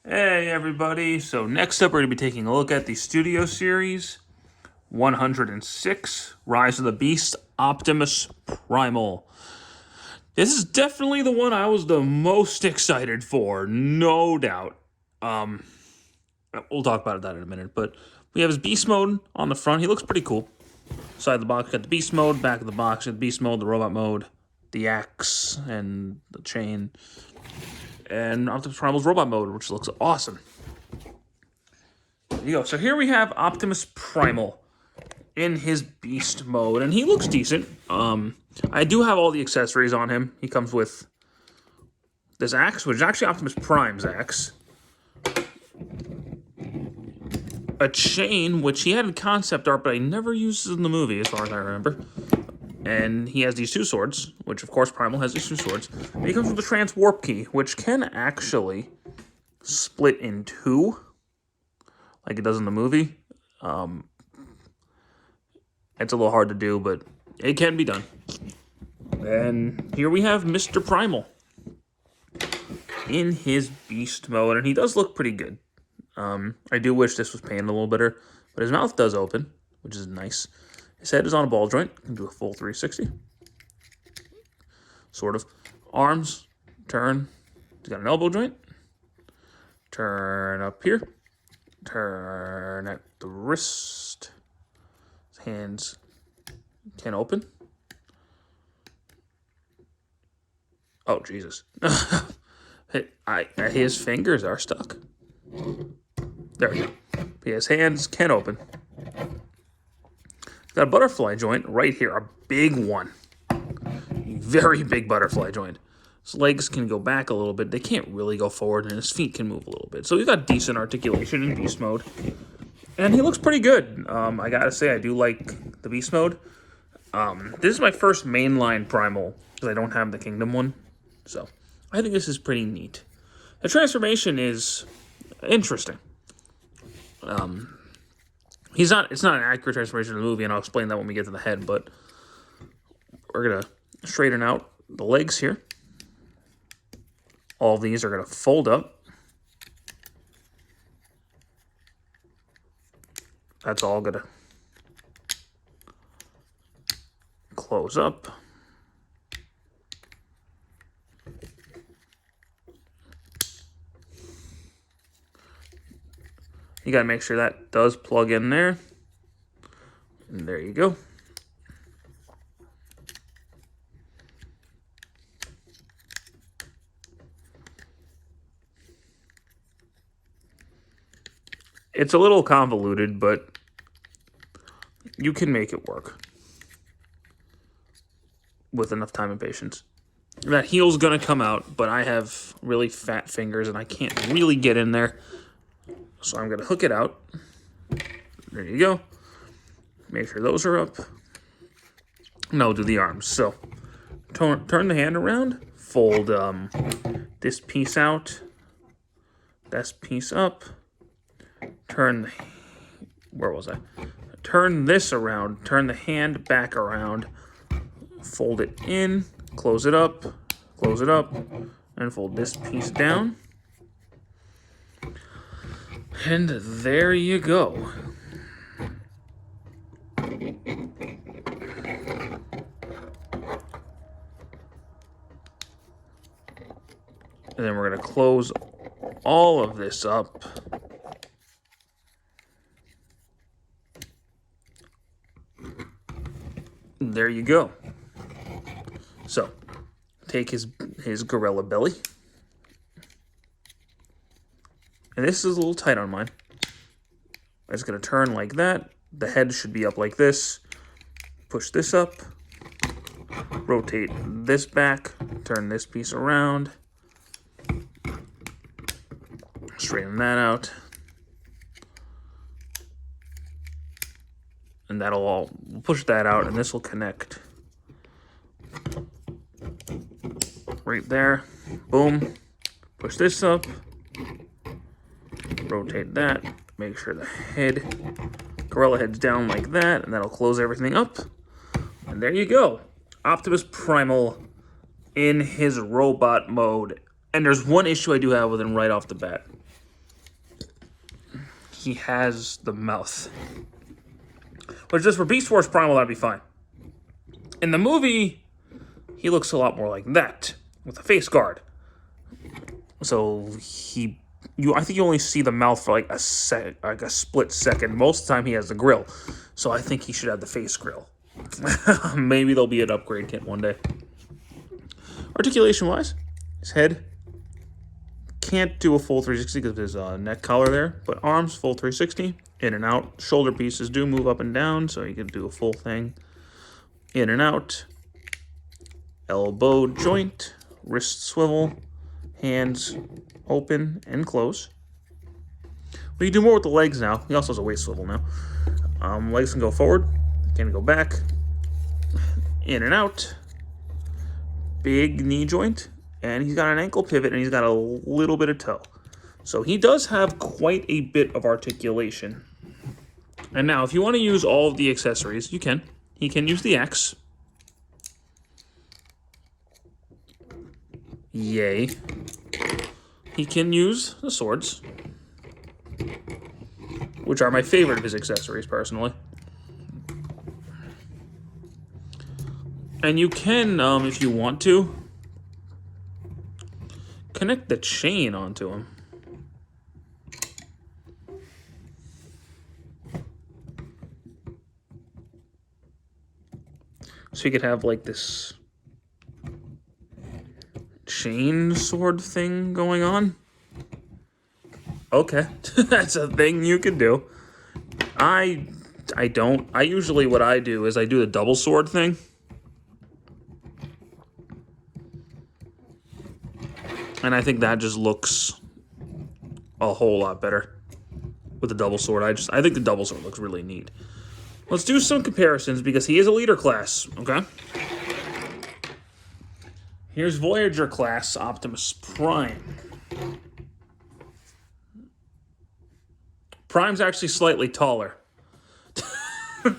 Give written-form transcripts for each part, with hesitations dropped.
Hey everybody, so next up we're going to be taking a look at the Studio Series 106, Rise of the Beast, Optimus Primal. This is definitely the one I was the most excited for, no doubt. Um, we'll talk about that in a minute, but we have his Beast Mode on the front. He looks pretty cool. Side of the box, got the Beast Mode, back of the box, got the Beast Mode, the Robot Mode, the axe, and the chain, and Optimus Primal's Robot Mode, which looks awesome. There you go. So here we have Optimus Primal in his beast mode, and he looks decent. I do have all the accessories on him. He comes with this axe, which is actually Optimus Prime's axe. A chain, which he had in concept art, but I never used in the movie, as far as I remember. And he has these two swords, which of course Primal has these two swords. And he comes with the Transwarp Key, which can actually split in two, like it does in the movie. It's a little hard to do, but it can be done. And here we have Mr. Primal in his beast mode, and he does look pretty good. I do wish this was painted a little better, but his mouth does open, which is nice. His head is on a ball joint. Can do a full 360. Sort of. Arms, turn. He's got an elbow joint. Turn up here. Turn at the wrist. His hands can open. Oh, Jesus. His fingers are stuck. There we go. His hands can open. Got a butterfly joint right here, a big one. Very big butterfly joint. His legs can go back a little bit. They can't really go forward, and his feet can move a little bit. So he's got decent articulation in beast mode. And he looks pretty good. I gotta say, I do like the beast mode. This is my first mainline Primal, because I don't have the Kingdom one. So I think this is pretty neat. The transformation is interesting. It's not an accurate transformation of the movie, and I'll explain that when we get to the head, but we're going to straighten out the legs here. All of these are going to fold up. That's all going to close up. You got to make sure that does plug in there. And there you go. It's a little convoluted, but you can make it work with enough time and patience. That heel's going to come out, but I have really fat fingers and I can't really get in there. So I'm going to hook it out. There you go. Make sure those are up. Now do the arms. So turn the hand around. Fold this piece out. This piece up. Where was I? Turn this around. Turn the hand back around. Fold it in. Close it up. Close it up. And fold this piece down. And there you go. And then we're going to close all of this up. And there you go. So, take his gorilla belly. And this is a little tight on mine. It's going to turn like that. The head should be up like this. Push this up. Rotate this back. Turn this piece around. Straighten that out. And we'll push that out, and this will connect right there. Boom. Push this up. Rotate that. Make sure the gorilla head's down like that, and that'll close everything up. And there you go. Optimus Primal in his robot mode. And there's one issue I do have with him right off the bat. he has the mouth. But just for Beast Wars Primal, that'd be fine. In the movie, he looks a lot more like that, with a face guard. So I think you only see the mouth for like a split second. Most of the time, he has the grill. So I think he should have the face grill. Maybe there'll be an upgrade kit one day. Articulation-wise, his head can't do a full 360 because of his neck collar there, but arms, full 360, in and out. Shoulder pieces do move up and down, so you can do a full thing. In and out. Elbow joint, wrist swivel, hands open and close. We can do more with the legs now. He also has a waist swivel now. Legs can go forward, can go back, in and out. Big knee joint, and he's got an ankle pivot, and he's got a little bit of toe. So he does have quite a bit of articulation. And now, if you want to use all of the accessories, you can. He can use the axe. Yay. He can use the swords, which are my favorite of his accessories, personally. And you can, if you want to, connect the chain onto him. So you could have like this chain sword thing going on. Okay, that's a thing you can do. I don't. Usually what I do is I do the double sword thing. And I think that just looks a whole lot better with the double sword. I think the double sword looks really neat. Let's do some comparisons because he is a leader class, okay? Here's Voyager class Optimus Prime. Prime's actually slightly taller. And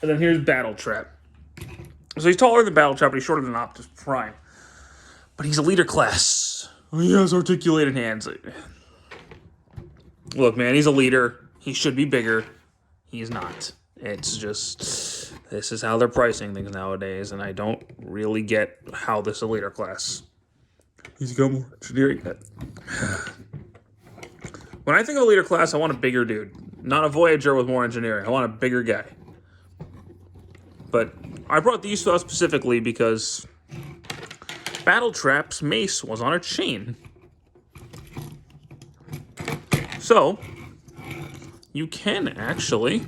then here's Battle Trap. So he's taller than Battle Trap, but he's shorter than Optimus Prime. But he's a leader class. He has articulated hands. Look, man, he's a leader. He should be bigger. He's not. It's just, this is how they're pricing things nowadays, and I don't really get how this is a leader class. He's got more engineering. When I think of a leader class, I want a bigger dude. Not a Voyager with more engineering. I want a bigger guy. But I brought these two out specifically because Battle Trap's mace was on a chain. So, you can actually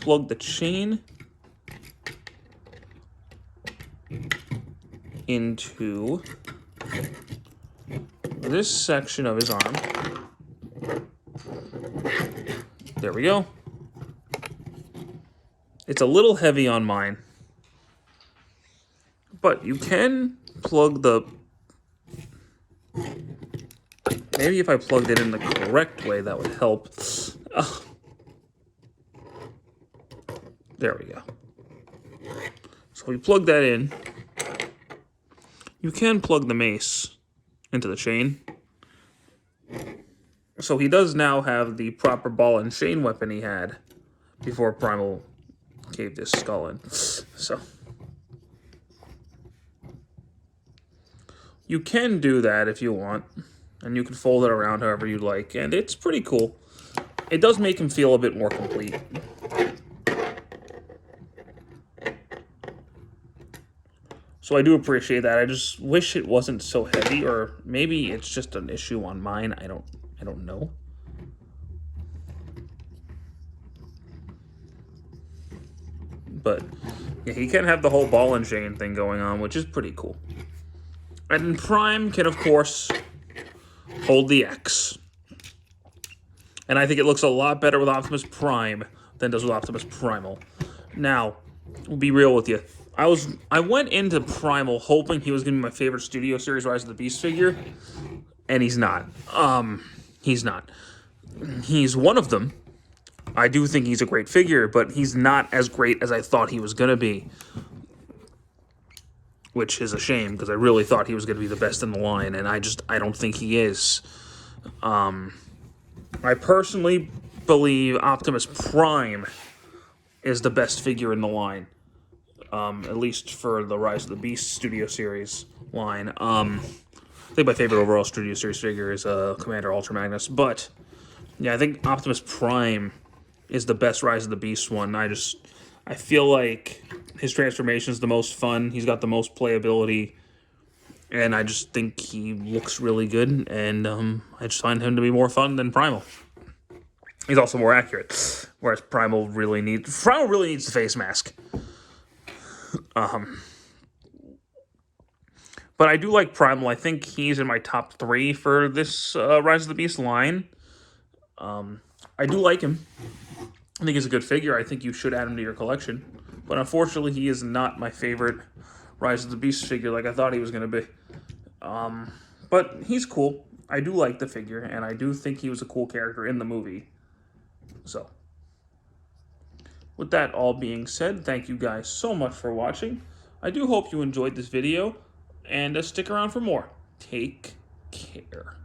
plug the chain into this section of his arm. There we go. It's a little heavy on mine, but you can plug the... Maybe if I plugged it in the correct way, that would help. Oh. There we go. So we plug that in. You can plug the mace into the chain. So he does now have the proper ball and chain weapon he had before Primal caved his skull in. So you can do that if you want, and you can fold it around however you like, and it's pretty cool. It does make him feel a bit more complete. So I do appreciate that. I just wish it wasn't so heavy, or maybe it's just an issue on mine. I don't know. But yeah, he can have the whole ball and chain thing going on, which is pretty cool. And then Prime can, of course, hold the X. And I think it looks a lot better with Optimus Prime than it does with Optimus Primal. Now, we'll be real with you. I went into Primal hoping he was going to be my favorite Studio Series Rise of the Beast figure, and he's not. He's not. He's one of them. I do think he's a great figure, but he's not as great as I thought he was going to be. which is a shame because I really thought he was going to be the best in the line, and I don't think he is. I personally believe Optimus Prime is the best figure in the line, at least for the Rise of the Beast Studio Series line. I think my favorite overall Studio Series figure is Commander Ultra Magnus, but yeah, I think Optimus Prime is the best Rise of the Beast one. I feel like his transformation is the most fun. He's got the most playability, and I just think he looks really good, and I just find him to be more fun than Primal. He's also more accurate, whereas Primal really needs the face mask. But I do like Primal. I think he's in my top 3 for this Rise of the Beast line. I do like him. I think he's a good figure. I think you should add him to your collection. But unfortunately, he is not my favorite Rise of the Beast figure like I thought he was going to be. But he's cool. I do like the figure, and I do think he was a cool character in the movie. So, with that all being said, thank you guys so much for watching. I do hope you enjoyed this video, and stick around for more. Take care.